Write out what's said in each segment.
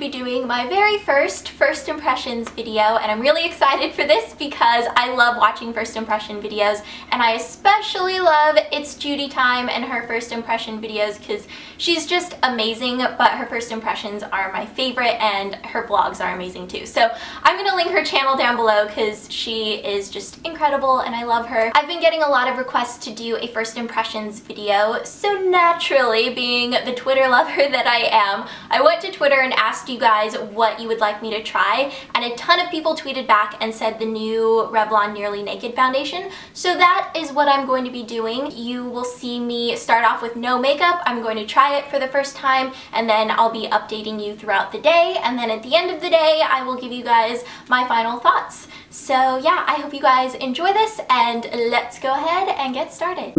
be doing my very first impressions video, and I'm really excited for this because I love watching first impression videos, and I especially love It's Judy Time and her first impression videos because she's just amazing, but her first impressions are my favorite and her vlogs are amazing too. So I'm going to link her channel down below because she is just incredible and I love her. I've been getting a lot of requests to do a first impressions video, so naturally, being the Twitter lover that I am, I went to Twitter and asked you guys what you would like me to try, and a ton of people tweeted back and said the new Revlon Nearly Naked foundation. So that is what I'm going to be doing. You will see me start off with no makeup. I'm going to try it for the first time, and then I'll be updating you throughout the day, and then at the end of the day I will give you guys my final thoughts. So yeah, I hope you guys enjoy this, and let's go ahead and get started.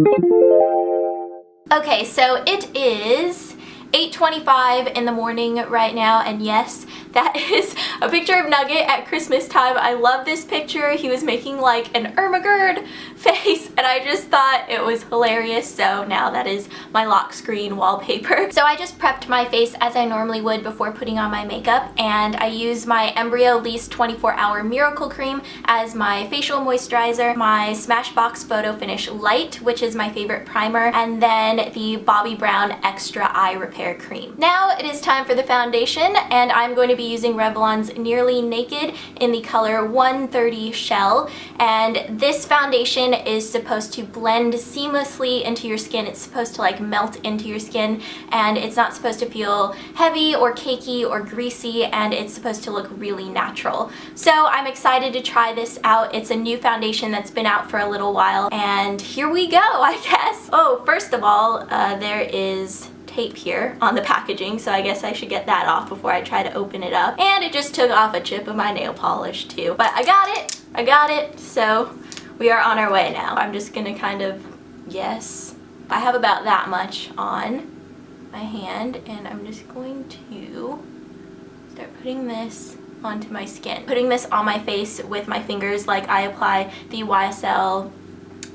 Okay, so it is 8:25 in the morning right now, and yes, that is a picture of Nugget at Christmas time. I love this picture. He was making like an Ermagerd face, and I just thought it was hilarious, so now that is my lock screen wallpaper. So I just prepped my face as I normally would before putting on my makeup, and I use my Embryolisse 24-hour Miracle Cream as my facial moisturizer, my Smashbox Photo Finish Light, which is my favorite primer, and then the Bobbi Brown Extra Eye Repair Cream. Now it is time for the foundation, and I'm going to be using Revlon's Nearly Naked in the color 130 Shell, and this foundation is supposed to blend seamlessly into your skin. It's supposed to like melt into your skin, and it's not supposed to feel heavy or cakey or greasy, and it's supposed to look really natural. So I'm excited to try this out. It's a new foundation that's been out for a little while, and here we go, I guess. Oh, first of all, there is tape here on the packaging, so I guess I should get that off before I try to open it up. And it just took off a chip of my nail polish too. But I got it, so we are on our way now. I'm just gonna kind of, yes, I have about that much on my hand, and I'm just going to start putting this onto my skin. Putting this on my face with my fingers like I apply the YSL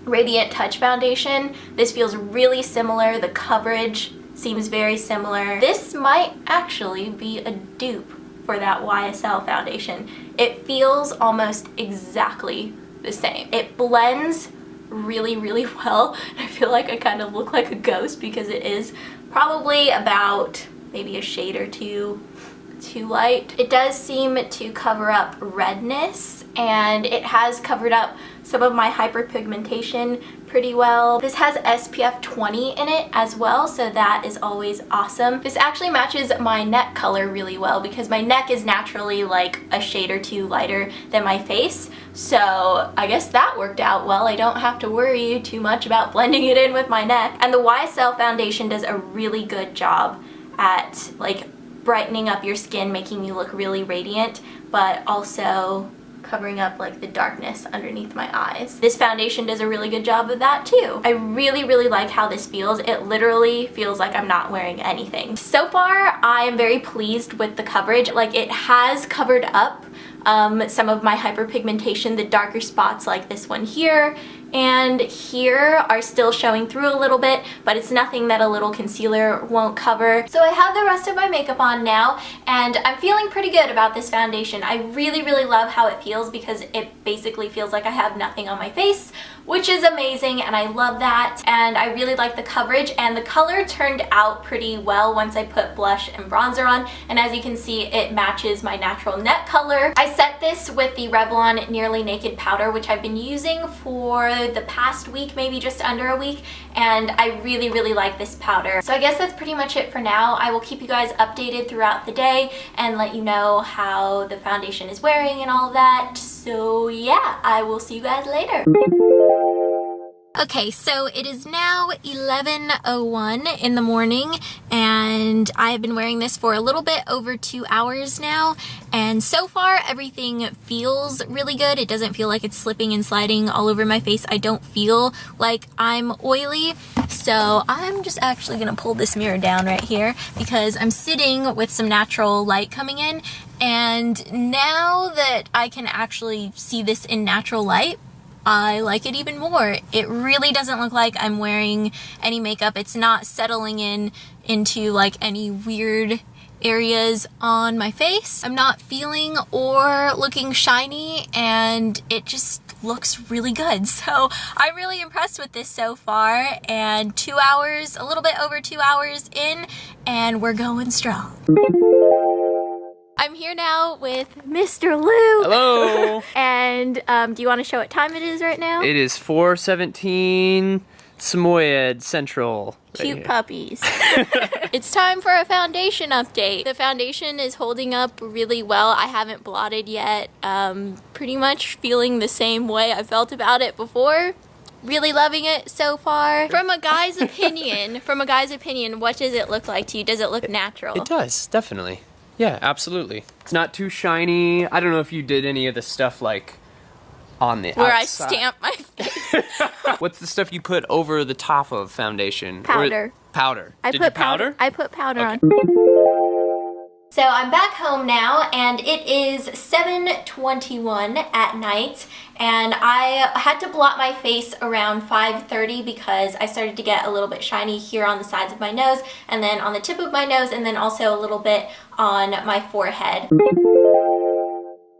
Radiant Touch Foundation. This feels really similar. The coverage seems very similar. This might actually be a dupe for that YSL foundation. It feels almost exactly the same. It blends really, really well. I feel like I kind of look like a ghost because it is probably about maybe a shade or two too light. It does seem to cover up redness, and it has covered up some of my hyperpigmentation pretty well. This has SPF 20 in it as well, so that is always awesome. This actually matches my neck color really well because my neck is naturally like a shade or two lighter than my face, so I guess that worked out well. I don't have to worry too much about blending it in with my neck. And the YSL foundation does a really good job at like brightening up your skin, making you look really radiant, but also covering up like the darkness underneath my eyes. This foundation does a really good job of that too. I really, really like how this feels. It literally feels like I'm not wearing anything. So far, I am very pleased with the coverage. Like, it has covered up some of my hyperpigmentation. The darker spots like this one here and here are still showing through a little bit, but it's nothing that a little concealer won't cover. So I have the rest of my makeup on now, and I'm feeling pretty good about this foundation. I really, really love how it feels because it basically feels like I have nothing on my face, which is amazing, and I love that. And I really like the coverage, and the color turned out pretty well once I put blush and bronzer on, and as you can see, it matches my natural neck color. I set this with the Revlon Nearly Naked powder, which I've been using for the past week, maybe just under a week, and I really, really like this powder. So I guess that's pretty much it for now. I will keep you guys updated throughout the day and let you know how the foundation is wearing and all of that. So yeah, I will see you guys later. Okay, so it is now 11:01 in the morning, and I have been wearing this for a little bit over 2 hours now, and so far everything feels really good. It doesn't feel like it's slipping and sliding all over my face. I don't feel like I'm oily, so I'm just actually gonna pull this mirror down right here because I'm sitting with some natural light coming in, and now that I can actually see this in natural light, I like it even more. It really doesn't look like I'm wearing any makeup. It's not settling into like any weird areas on my face. I'm not feeling or looking shiny, and it just looks really good. So I'm really impressed with this so far, and 2 hours, a little bit over 2 hours in, and we're going strong. I'm here now with Mr. Luke. Hello. And do you want to show what time it is right now? It is 4:17 Samoyed Central. Cute puppies. It's time for a foundation update. The foundation is holding up really well. I haven't blotted yet. Pretty much feeling the same way I felt about it before. Really loving it so far. From a guy's opinion, what does it look like to you? Does it look natural? It does, definitely. Yeah, absolutely. It's not too shiny. I don't know if you did any of the stuff like on the where outside. I stamp my face. What's the stuff you put over the top of foundation? Powder. Powder. I Did you powder? I put powder Okay. on. So I'm back home now, and it is 7:21 at night, and I had to blot my face around 5:30 because I started to get a little bit shiny here on the sides of my nose, and then on the tip of my nose, and then also a little bit on my forehead.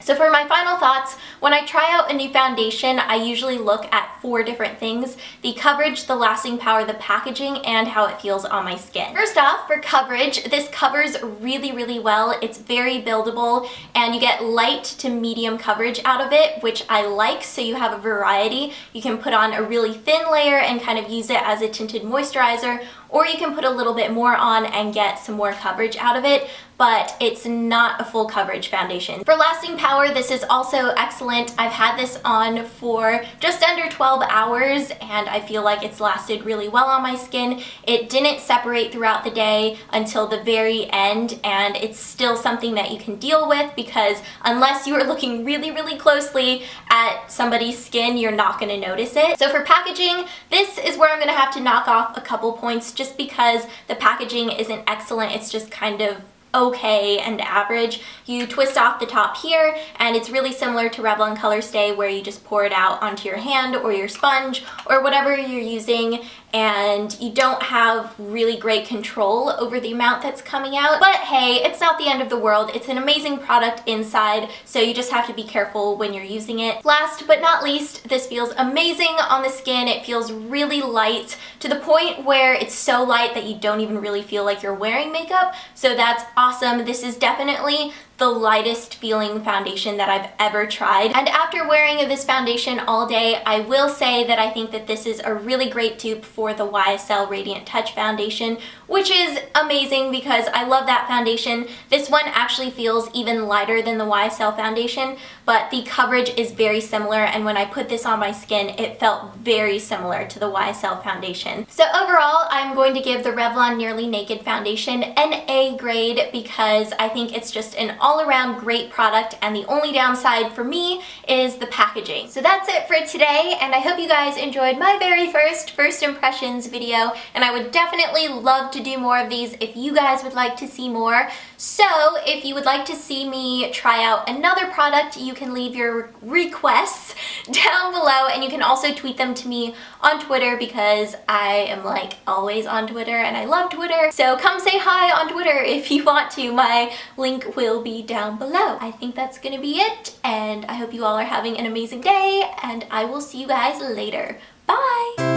So for my final thoughts, when I try out a new foundation, I usually look at 4 different things: the coverage, the lasting power, the packaging, and how it feels on my skin. First off, for coverage, this covers really, really well. It's very buildable, and you get light to medium coverage out of it, which I like, so you have a variety. You can put on a really thin layer and kind of use it as a tinted moisturizer, or you can put a little bit more on and get some more coverage out of it, but it's not a full coverage foundation. For lasting power, this is also excellent. I've had this on for just under 12 hours, and I feel like it's lasted really well on my skin. It didn't separate throughout the day until the very end, and it's still something that you can deal with because unless you are looking really, really closely at somebody's skin, you're not gonna notice it. So for packaging, this is where I'm gonna have to knock off a couple points just because the packaging isn't excellent. It's just kind of okay and average. You twist off the top here, and it's really similar to Revlon Color Stay, where you just pour it out onto your hand or your sponge or whatever you're using, and you don't have really great control over the amount that's coming out. But hey, it's not the end of the world. It's an amazing product inside, so you just have to be careful when you're using it. Last but not least, this feels amazing on the skin. It feels really light, to the point where it's so light that you don't even really feel like you're wearing makeup, so that's awesome. This is definitely the lightest feeling foundation that I've ever tried. And after wearing this foundation all day, I will say that I think that this is a really great dupe for the YSL Radiant Touch foundation, which is amazing because I love that foundation. This one actually feels even lighter than the YSL foundation, but the coverage is very similar, and when I put this on my skin, it felt very similar to the YSL foundation. So overall, I'm going to give the Revlon Nearly Naked foundation an A grade because I think it's just an all-around great product, and the only downside for me is the packaging. So that's it for today, and I hope you guys enjoyed my very first impressions video, and I would definitely love to do more of these if you guys would like to see more. So if you would like to see me try out another product, you can leave your requests down below, and you can also tweet them to me on Twitter because I am like always on Twitter and I love Twitter. So come say hi on Twitter if you want to. My link will be down below. I think that's gonna be it, and I hope you all are having an amazing day, and I will see you guys later. Bye!